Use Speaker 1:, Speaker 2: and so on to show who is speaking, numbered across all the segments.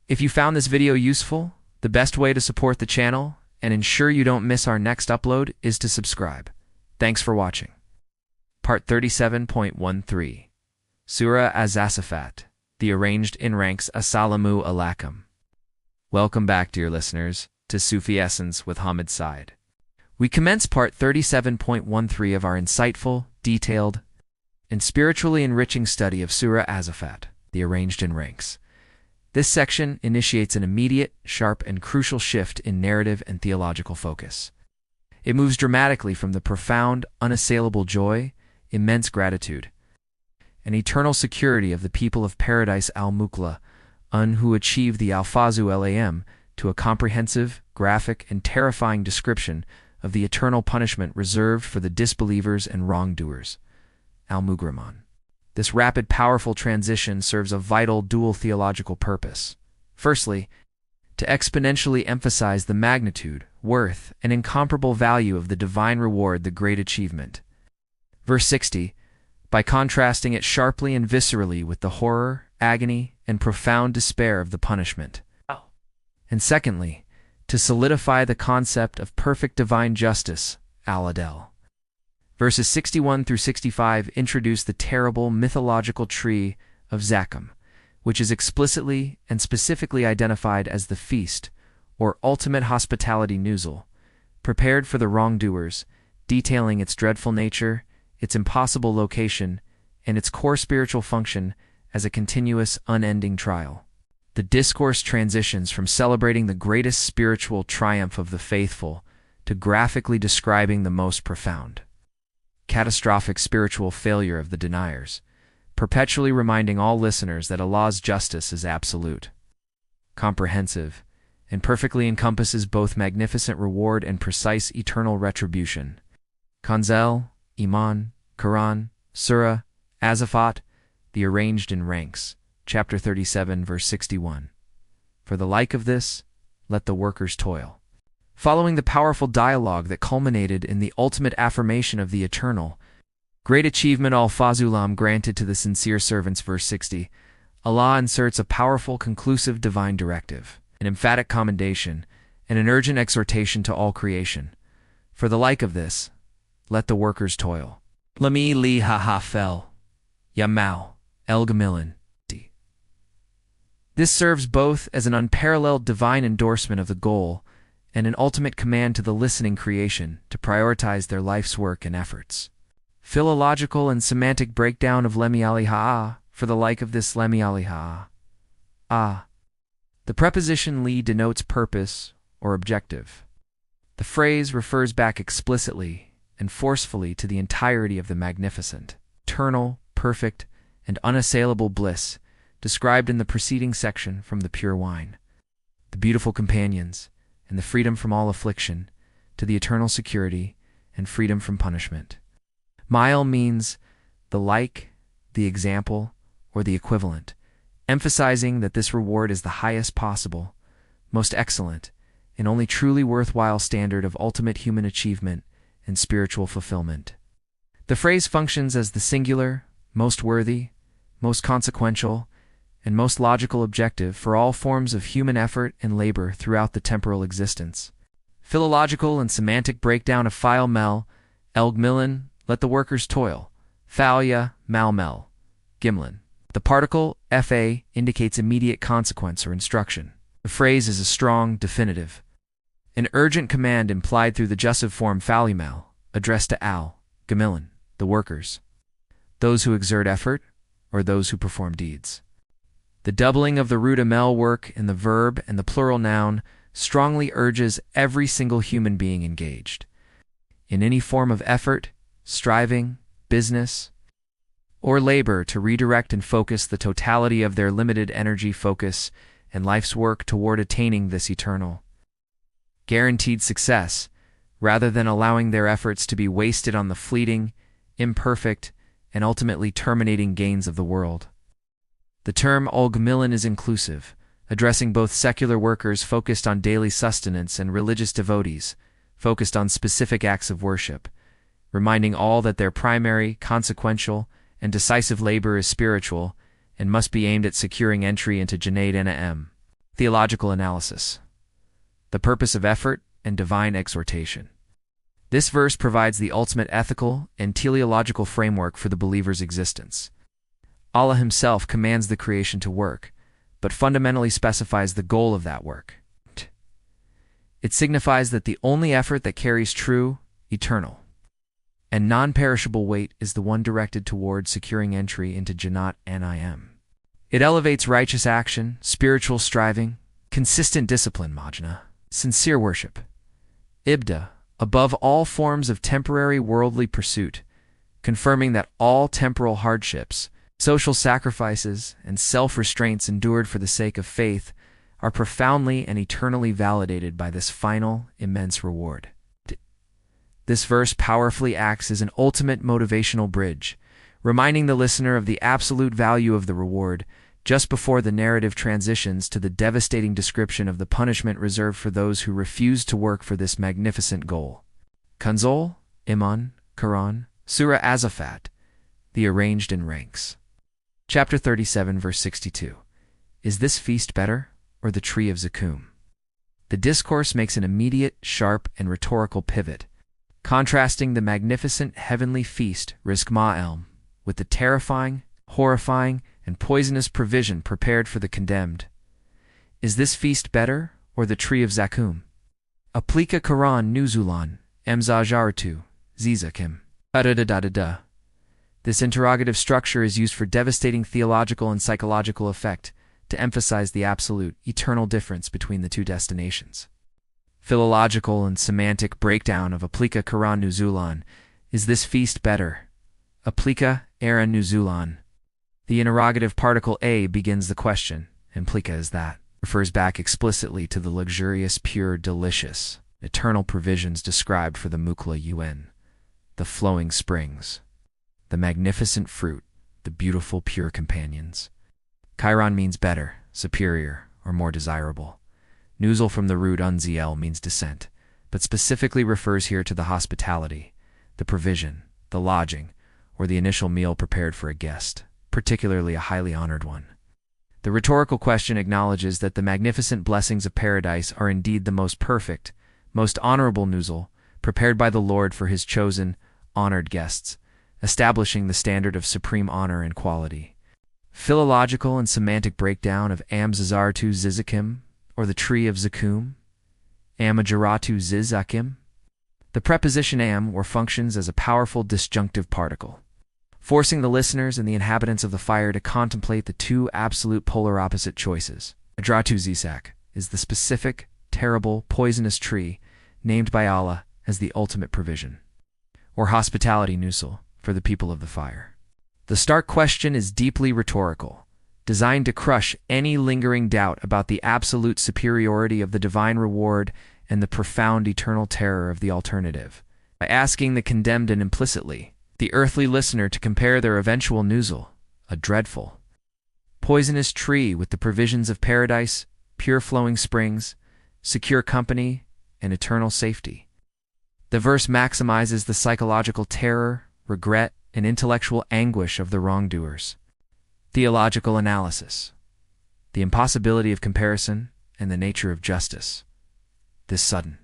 Speaker 1: If you found this video useful, the best way to support the channel and ensure you don't miss our next upload is to subscribe. Thanks for watching. Part 37.13 Surah As-Saffat, the arranged in ranks. Assalamu alaikum. Welcome back, dear listeners, to Sufi Essence with Hammad Syed. We commence part 37.13 of our insightful, detailed, and spiritually enriching study of Surah As-Saffat, the arranged in ranks. This section initiates an immediate, sharp, and crucial shift in narrative and theological focus. It moves dramatically from the profound, unassailable joy, immense gratitude, and eternal security of the people of paradise al-Mukla, who achieve the Alfazu Lam, to a comprehensive, graphic, and terrifying description of the eternal punishment reserved for the disbelievers and wrongdoers, al-Mughramun. This rapid, powerful transition serves a vital dual theological purpose. Firstly, to exponentially emphasize the magnitude, worth, and incomparable value of the divine reward, the great achievement. Verse 60, by contrasting it sharply and viscerally with the horror, agony, and profound despair of the punishment. And secondly, to solidify the concept of perfect divine justice, al-Adl. Verses 61 through 65 introduce the terrible mythological tree of Zaqqoom, which is explicitly and specifically identified as the feast, or ultimate hospitality nuzul, prepared for the wrongdoers, detailing its dreadful nature, its impossible location, and its core spiritual function as a continuous, unending trial. The discourse transitions from celebrating the greatest spiritual triumph of the faithful to graphically describing the most profound, catastrophic spiritual failure of the deniers, perpetually reminding all listeners that Allah's justice is absolute, comprehensive, and perfectly encompasses both magnificent reward and precise eternal retribution. Kanzul Iman, Quran, Surah As-Saffat, the arranged in ranks, chapter 37, verse 61. For the like of this, let the workers toil. Following the powerful dialogue that culminated in the ultimate affirmation of the eternal, great achievement al-Fazulam granted to the sincere servants, verse 60, Allah inserts a powerful, conclusive divine directive, an emphatic commendation, and an urgent exhortation to all creation. For the like of this, let the workers toil. Lami li ha fel, Yamal, el Gamilin. This serves both as an unparalleled divine endorsement of the goal and an ultimate command to the listening creation to prioritize their life's work and efforts. Philological and semantic breakdown of Lemi aliha, for the like of this Lemi aliha. The preposition li denotes purpose or objective. The phrase refers back explicitly and forcefully to the entirety of the magnificent, eternal, perfect, and unassailable bliss described in the preceding section from the pure wine, the beautiful companions, and the freedom from all affliction, to the eternal security and freedom from punishment. Mile means the like, the example, or the equivalent, emphasizing that this reward is the highest possible, most excellent, and only truly worthwhile standard of ultimate human achievement and spiritual fulfillment. The phrase functions as the singular, most worthy, most consequential, and most logical objective for all forms of human effort and labor throughout the temporal existence. Philological and semantic breakdown of file mel, el Gmilin, let the workers toil, falia, malmel, gimlin. The particle fa indicates immediate consequence or instruction. The phrase is a strong, definitive, an urgent command implied through the jussive form falimel, addressed to al, Gamilin, the workers, those who exert effort, or those who perform deeds. The doubling of the root amel work in the verb and the plural noun strongly urges every single human being engaged in any form of effort, striving, business, or labor to redirect and focus the totality of their limited energy, focus, and life's work toward attaining this eternal, guaranteed success, rather than allowing their efforts to be wasted on the fleeting, imperfect, and ultimately terminating gains of the world. The term al-Gamilin is inclusive, addressing both secular workers focused on daily sustenance and religious devotees focused on specific acts of worship, reminding all that their primary, consequential, and decisive labor is spiritual and must be aimed at securing entry into Jannat Na'im, Theological analysis. The purpose of effort and divine exhortation. This verse provides the ultimate ethical and teleological framework for the believer's existence. Allah himself commands the creation to work, but fundamentally specifies the goal of that work. It signifies that the only effort that carries true, eternal, and non-perishable weight is the one directed toward securing entry into Jannat Naim. It elevates righteous action, spiritual striving, consistent discipline, majna, sincere worship, ibda, above all forms of temporary worldly pursuit, confirming that all temporal hardships, social sacrifices, and self-restraints endured for the sake of faith are profoundly and eternally validated by this final, immense reward. This verse powerfully acts as an ultimate motivational bridge, reminding the listener of the absolute value of the reward just before the narrative transitions to the devastating description of the punishment reserved for those who refuse to work for this magnificent goal. Kanzul Iman, Quran, Surah As-Saffat, the arranged in ranks. Chapter 37, verse 62. Is this feast better, or the tree of Zaqqoom? The discourse makes an immediate, sharp, and rhetorical pivot, contrasting the magnificent heavenly feast, Rizq Ma'elm, with the terrifying, horrifying, and poisonous provision prepared for the condemned. Is this feast better, or the tree of Zaqqoom? Aplika Quran Nuzulan, Mzajaratu, Zizakim. This interrogative structure is used for devastating theological and psychological effect to emphasize the absolute, eternal difference between the two destinations. Philological and semantic breakdown of Aplika Quran Nuzulan. Is this feast better? Aplika Era Nuzulan. The interrogative particle a begins the question, implika is that, refers back explicitly to the luxurious, pure, delicious, eternal provisions described for the Mukla UN, the flowing springs, the magnificent fruit, the beautiful, pure companions. Chiron means better, superior, or more desirable. Nuzul from the root unziel means descent, but specifically refers here to the hospitality, the provision, the lodging, or the initial meal prepared for a guest, particularly a highly honored one. The rhetorical question acknowledges that the magnificent blessings of paradise are indeed the most perfect, most honorable nuzul, prepared by the Lord for his chosen, honored guests, establishing the standard of supreme honor and quality. Philological and semantic breakdown of Amzazartu Zizakim, or the tree of Zaqqoom, Amajaratu Zizakim. The preposition am or functions as a powerful disjunctive particle, forcing the listeners and the inhabitants of the fire to contemplate the two absolute polar opposite choices. Adratu Zizak is the specific, terrible, poisonous tree named by Allah as the ultimate provision, or hospitality nusul, for the people of the fire. The stark question is deeply rhetorical, designed to crush any lingering doubt about the absolute superiority of the divine reward and the profound eternal terror of the alternative, by asking the condemned and implicitly the earthly listener to compare their eventual nuzul, a dreadful, poisonous tree, with the provisions of paradise, pure flowing springs, secure company, and eternal safety. The verse maximizes the psychological terror, regret, and intellectual anguish of the wrongdoers. Theological analysis. The impossibility of comparison and the nature of justice. This sudden,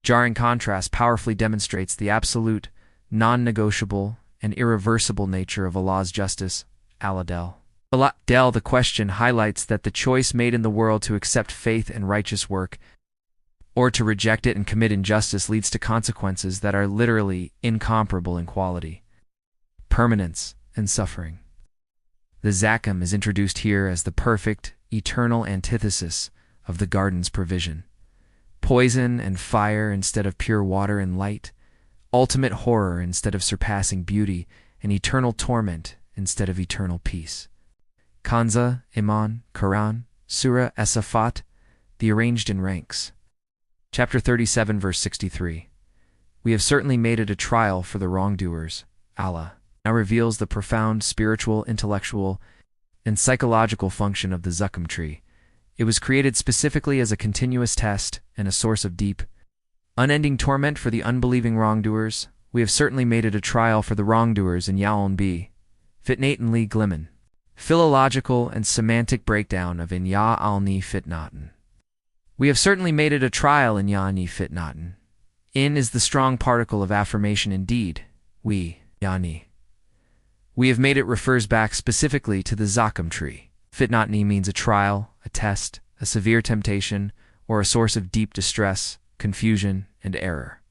Speaker 1: jarring contrast powerfully demonstrates the absolute, non-negotiable, and irreversible nature of Allah's justice, Al-Adel. Al-Adel, the question highlights that the choice made in the world to accept faith and righteous work, or to reject it and commit injustice, leads to consequences that are literally incomparable in quality, permanence, and suffering. The Zaqqoom is introduced here as the perfect, eternal antithesis of the garden's provision. Poison and fire instead of pure water and light, ultimate horror instead of surpassing beauty, and eternal torment instead of eternal peace. Kanzul Iman, Quran, Surah As-Saffat, the arranged in ranks. Chapter 37, verse 63. We have certainly made it a trial for the wrongdoers. Allah now reveals the profound spiritual, intellectual, and psychological function of the Zaqqoom tree. It was created specifically as a continuous test and a source of deep, unending torment for the unbelieving wrongdoers. We have certainly made it a trial for the wrongdoers in Yaon B. Fitnate and Li Glimmen. Philological and semantic breakdown of in ya alni fitnaten. We have certainly made it a trial in ya ni fitnaten. In is the strong particle of affirmation indeed. We, yani. We have made it refers back specifically to the Zaqqoom tree. Fitnatni means a trial, a test, a severe temptation, or a source of deep distress, confusion, and error.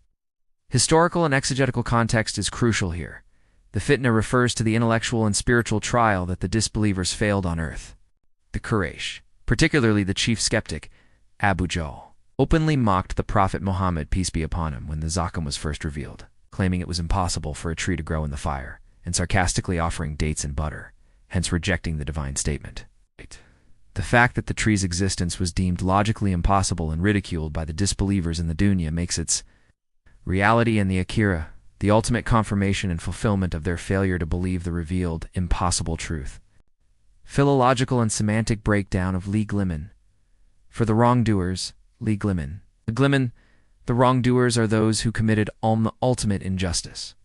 Speaker 1: Historical and exegetical context is crucial here. The fitna refers to the intellectual and spiritual trial that the disbelievers failed on earth. The Quraysh, particularly the chief skeptic, Abu Jahl, openly mocked the Prophet Muhammad, peace be upon him, when the Zaqqoom was first revealed, claiming it was impossible for a tree to grow in the fire, and sarcastically offering dates and butter, hence rejecting the divine statement. The fact that the tree's existence was deemed logically impossible and ridiculed by the disbelievers in the dunya makes its reality in the Akira the ultimate confirmation and fulfillment of their failure to believe the revealed, impossible truth. Philological and semantic breakdown of Liman. For the wrongdoers, Liman. The wrongdoers are those who committed ultimate injustice,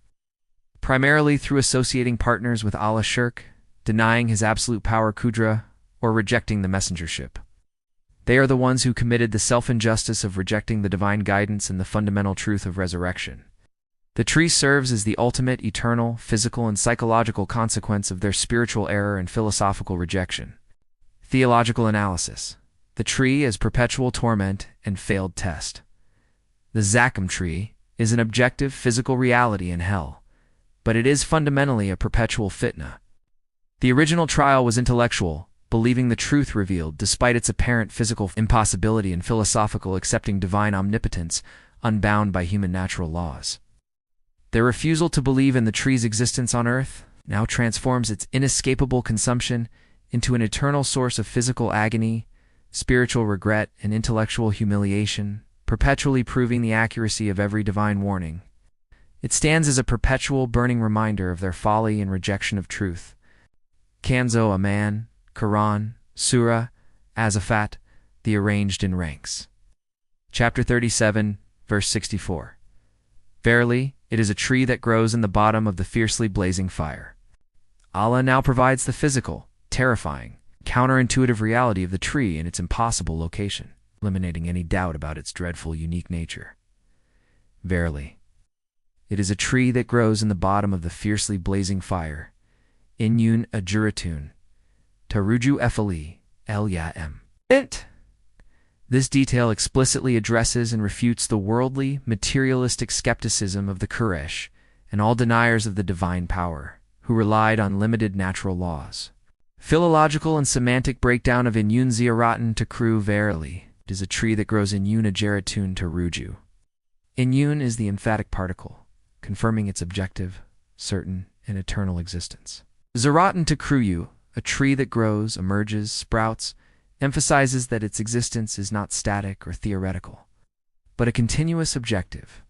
Speaker 1: primarily through associating partners with Allah Shirk, denying his absolute power Qudra, or rejecting the messengership. They are the ones who committed the self-injustice of rejecting the divine guidance and the fundamental truth of resurrection. The tree serves as the ultimate, eternal, physical, and psychological consequence of their spiritual error and philosophical rejection. Theological analysis. The tree as perpetual torment and failed test. The Zaqqoom tree is an objective physical reality in hell, but it is fundamentally a perpetual fitna. The original trial was intellectual, believing the truth revealed despite its apparent physical impossibility, and philosophical, accepting divine omnipotence, unbound by human natural laws. Their refusal to believe in the tree's existence on earth now transforms its inescapable consumption into an eternal source of physical agony, spiritual regret, and intellectual humiliation, perpetually proving the accuracy of every divine warning. It stands as a perpetual burning reminder of their folly and rejection of truth. Kanzul Iman, Quran, Surah As-Saffat, the arranged in ranks. Chapter 37, verse 64. Verily, it is a tree that grows in the bottom of the fiercely blazing fire. Allah now provides the physical, terrifying, counterintuitive reality of the tree in its impossible location, eliminating any doubt about its dreadful, unique nature. Verily, it is a tree that grows in the bottom of the fiercely blazing fire. Inyun ajuratun. Taruju efali, el-yam. This detail explicitly addresses and refutes the worldly, materialistic skepticism of the Quraysh and all deniers of the divine power, who relied on limited natural laws. Philological and semantic breakdown of Inyun ziaratan takru. Verily, it is a tree that grows Inyun ajaratun taruju. Inyun is the emphatic particle, confirming its objective, certain, and eternal existence. Zaratan takruyu, a tree that grows, emerges, sprouts, emphasizes that its existence is not static or theoretical, but a continuous objective,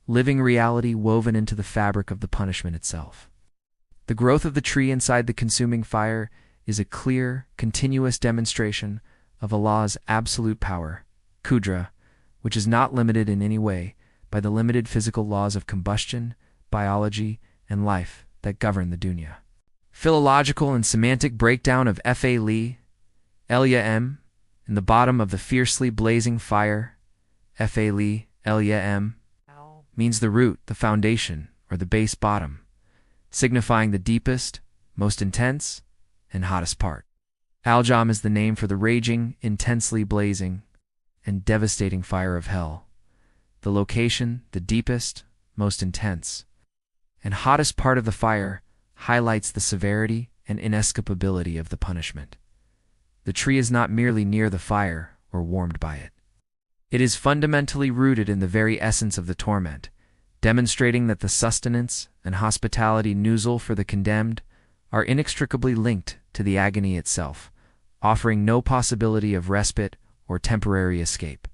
Speaker 1: living reality woven into the fabric of the punishment itself. The growth of the tree inside the consuming fire is a clear, continuous demonstration of Allah's absolute power, Qudra, which is not limited in any way by the limited physical laws of combustion, biology, and life that govern the dunya. Philological and semantic breakdown of Fa-li, El-Yam, in the bottom of the fiercely blazing fire. Fa-li, El-Yam, means the root, the foundation, or the base bottom, signifying the deepest, most intense, and hottest part. Al-Jam is the name for the raging, intensely blazing, and devastating fire of hell. The location, the deepest, most intense, and hottest part of the fire highlights the severity and inescapability of the punishment. The tree is not merely near the fire or warmed by it. It is fundamentally rooted in the very essence of the torment, demonstrating that the sustenance and hospitality nuzul for the condemned are inextricably linked to the agony itself, offering no possibility of respite or temporary escape.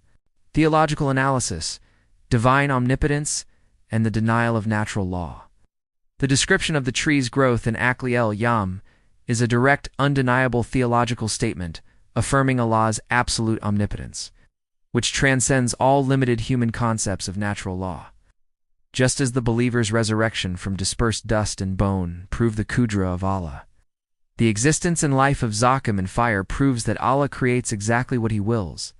Speaker 1: Theological analysis, divine omnipotence, and the denial of natural law. The description of the tree's growth in Akli el-Yam is a direct, undeniable theological statement affirming Allah's absolute omnipotence, which transcends all limited human concepts of natural law. Just as the believer's resurrection from dispersed dust and bone proved the Qudra of Allah, The existence and life of Zaqqoom and fire proves that Allah creates exactly what He wills,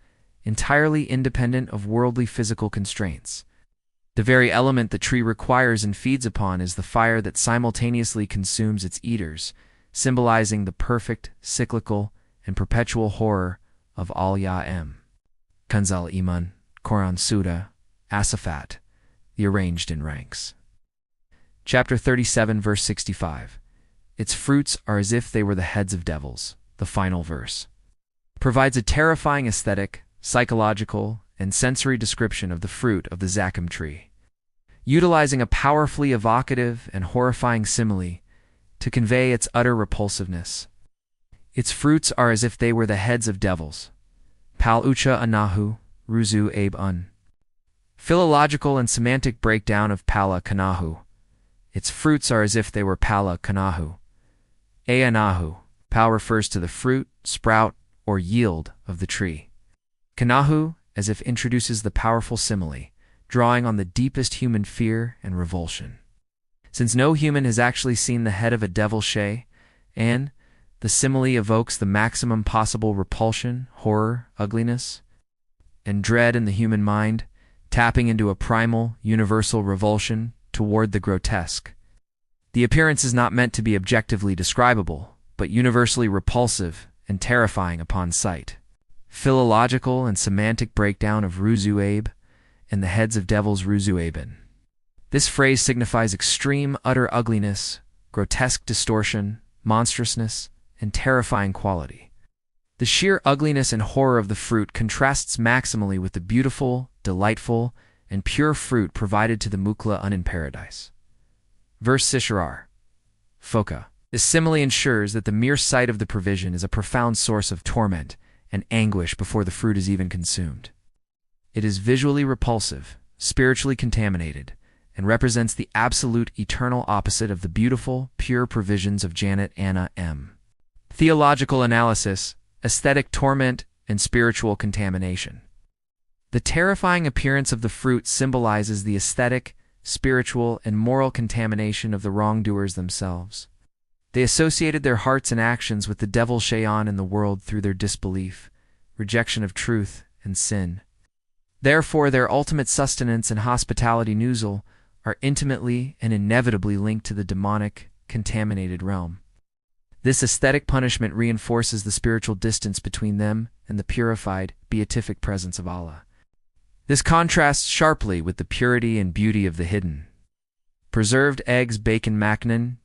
Speaker 1: entirely independent of worldly physical constraints. The very element the tree requires and feeds upon is the fire that simultaneously consumes its eaters, symbolizing the perfect, cyclical, and perpetual horror of Al-Ya'am. Kanzul Iman, Quran Surah As-Saffat, the arranged in ranks. Chapter 37, verse 65. Its fruits are as if they were the heads of devils, the final verse. Provides a terrifying aesthetic, psychological, and sensory description of the fruit of the Zaqqoom tree, utilizing a powerfully evocative and horrifying simile to convey its utter repulsiveness. Its fruits are as if they were the heads of devils. Pal ucha anahu, ruzu abe un. Philological and semantic breakdown of pala kanahu. Its fruits are as if they were pala kanahu. Anahu. Pal refers to the fruit, sprout, or yield of the tree. Kanahu, as if introduces the powerful simile, drawing on the deepest human fear and revulsion. Since no human has actually seen the head of a devil shay, and the simile evokes the maximum possible repulsion, horror, ugliness, and dread in the human mind, tapping into a primal, universal revulsion toward the grotesque. The appearance is not meant to be objectively describable, but universally repulsive and terrifying upon sight. Philological and semantic breakdown of Ruzuabe and the heads of devils Ruzuaben. This phrase signifies extreme, utter ugliness, grotesque distortion, monstrousness, and terrifying quality. The sheer ugliness and horror of the fruit contrasts maximally with the beautiful, delightful, and pure fruit provided to the Mukla in paradise. Verse Sisharar. Foka. This simile ensures that the mere sight of the provision is a profound source of torment and anguish before the fruit is even consumed. It is visually repulsive, spiritually contaminated, and represents the absolute eternal opposite of the beautiful, pure provisions of Janet Anna M. Theological analysis, aesthetic torment, and spiritual contamination. The terrifying appearance of the fruit symbolizes the aesthetic, spiritual, and moral contamination of the wrongdoers themselves. They associated their hearts and actions with the devil Shayan in the world through their disbelief, rejection of truth, and sin. Therefore, their ultimate sustenance and hospitality nuzul are intimately and inevitably linked to the demonic, contaminated realm. This aesthetic punishment reinforces the spiritual distance between them and the purified, beatific presence of Allah. This contrasts sharply with the purity and beauty of the hidden. Preserved eggs bacon maknan,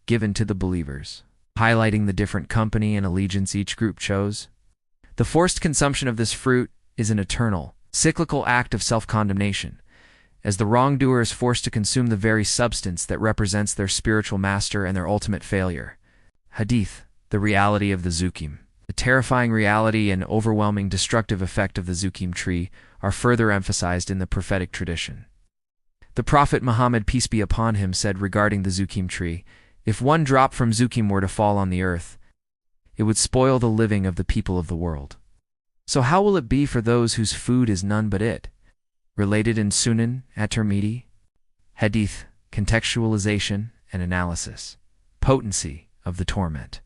Speaker 1: given to the believers, highlighting the different company and allegiance each group chose. The forced consumption of this fruit is an eternal, cyclical act of self-condemnation, as the wrongdoer is forced to consume the very substance that represents their spiritual master and their ultimate failure. Hadith, the reality of the Zaqqoom. The terrifying reality and overwhelming destructive effect of the Zaqqoom tree are further emphasized in the prophetic tradition. The Prophet Muhammad, peace be upon him, said regarding the Zaqqoom tree, "If one drop from Zaqqoom were to fall on the earth, it would spoil the living of the people of the world. So how will it be for those whose food is none but it?" Related in Sunan at-Tirmidhi. Hadith, contextualization and analysis. Potency of the torment.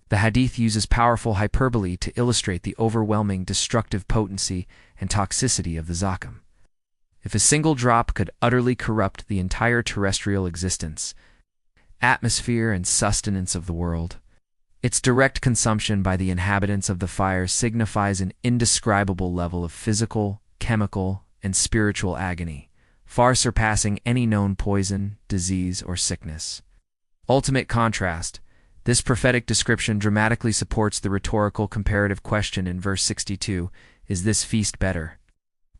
Speaker 1: The hadith uses powerful hyperbole to illustrate the overwhelming destructive potency and toxicity of the Zaqqoom. If a single drop could utterly corrupt the entire terrestrial existence, atmosphere, and sustenance of the world, its direct consumption by the inhabitants of the fire signifies an indescribable level of physical, chemical, and spiritual agony, far surpassing any known poison, disease, or sickness. Ultimate contrast. This prophetic description dramatically supports the rhetorical comparative question in verse 62, "Is this feast better?"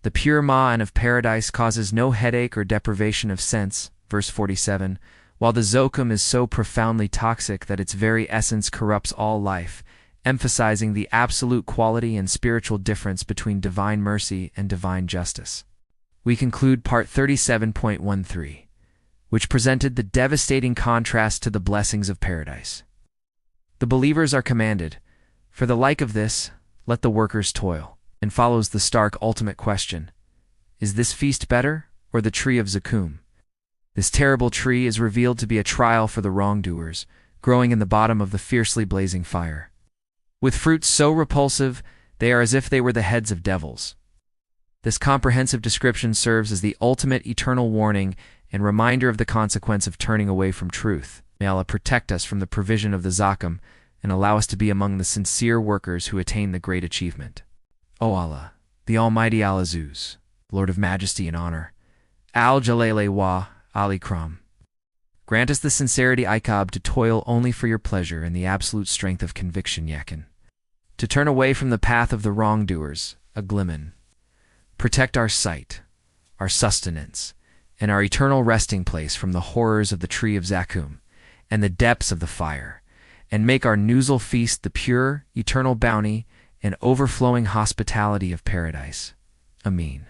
Speaker 1: The pure ma'an of paradise causes no headache or deprivation of sense, verse 47, while the Zaqqoom is so profoundly toxic that its very essence corrupts all life, emphasizing the absolute quality and spiritual difference between divine mercy and divine justice. We conclude part 37.13, which presented the devastating contrast to the blessings of paradise. The believers are commanded, "For the like of this, let the workers toil," and follows the stark ultimate question, is this feast better, or the tree of Zaqqoom? This terrible tree is revealed to be a trial for the wrongdoers, growing in the bottom of the fiercely blazing fire. With fruits so repulsive, they are as if they were the heads of devils. This comprehensive description serves as the ultimate eternal warning and reminder of the consequence of turning away from truth. May Allah protect us from the provision of the Zaqqoom and allow us to be among the sincere workers who attain the great achievement. O Allah, the Almighty Al-Azuz, Lord of Majesty and Honor, Al-Jalale wa Al-Ikram, grant us the sincerity Ikab to toil only for your pleasure and the absolute strength of conviction Yakin, to turn away from the path of the wrongdoers, Agliman. Protect our sight, our sustenance, and our eternal resting place from the horrors of the tree of Zaqqoom and the depths of the fire, and make our nuzul feast the pure, eternal bounty and overflowing hospitality of paradise. Ameen.